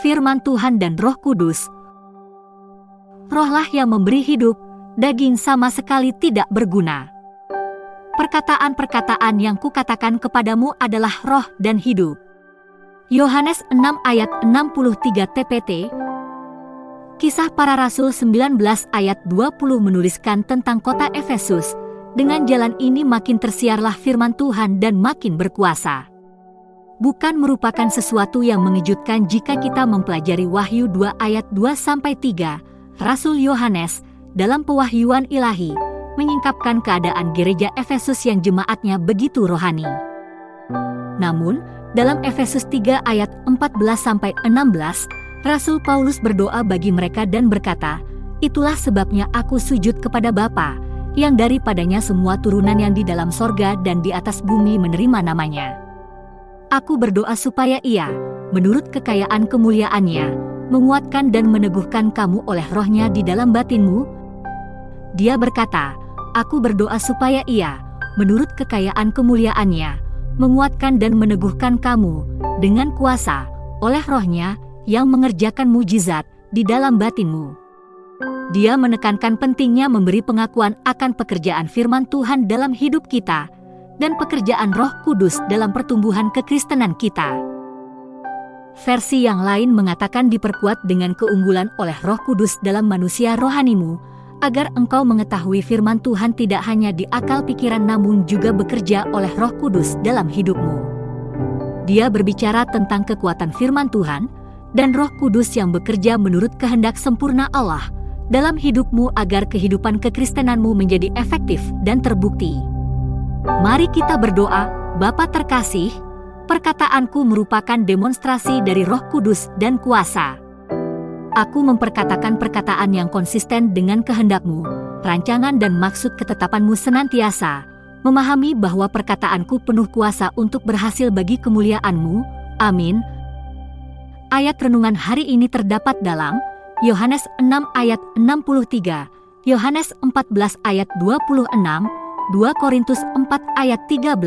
firman Tuhan dan Roh Kudus. Rohlah yang memberi hidup, daging sama sekali tidak berguna. Perkataan-perkataan yang kukatakan kepadamu adalah roh dan hidup. Yohanes 6 ayat 63 TPT. Kisah Para Rasul 19 ayat 20 menuliskan tentang kota Efesus. Dengan jalan ini makin tersiarlah firman Tuhan dan makin berkuasa. Bukan merupakan sesuatu yang mengejutkan jika kita mempelajari Wahyu 2 ayat 2-3. Rasul Yohanes dalam pewahyuan ilahi menyingkapkan keadaan gereja Efesus yang jemaatnya begitu rohani. Namun, dalam Efesus 3 ayat 14-16, Rasul Paulus berdoa bagi mereka dan berkata, "Itulah sebabnya aku sujud kepada Bapa, yang daripadanya semua turunan yang di dalam sorga dan di atas bumi menerima namanya. Aku berdoa supaya Ia, menurut kekayaan kemuliaannya, menguatkan dan meneguhkan kamu oleh rohnya di dalam batinmu." Dia berkata, "Aku berdoa supaya Ia, menurut kekayaan kemuliaannya, menguatkan dan meneguhkan kamu dengan kuasa oleh rohnya yang mengerjakan mujizat di dalam batinmu." Dia menekankan pentingnya memberi pengakuan akan pekerjaan firman Tuhan dalam hidup kita dan pekerjaan Roh Kudus dalam pertumbuhan kekristenan kita. Versi yang lain mengatakan diperkuat dengan keunggulan oleh Roh Kudus dalam manusia rohanimu, agar engkau mengetahui firman Tuhan tidak hanya di akal pikiran namun juga bekerja oleh Roh Kudus dalam hidupmu. Dia berbicara tentang kekuatan firman Tuhan dan Roh Kudus yang bekerja menurut kehendak sempurna Allah dalam hidupmu agar kehidupan kekristenanmu menjadi efektif dan terbukti. Mari kita berdoa. Bapa terkasih, perkataanku merupakan demonstrasi dari Roh Kudus dan kuasa. Aku memperkatakan perkataan yang konsisten dengan kehendak-Mu, rancangan dan maksud ketetapan-Mu senantiasa, memahami bahwa perkataanku penuh kuasa untuk berhasil bagi kemuliaan-Mu. Amin. Ayat renungan hari ini terdapat dalam Yohanes 6 ayat 63, Yohanes 14 ayat 26, 2 Korintus 4 ayat 13.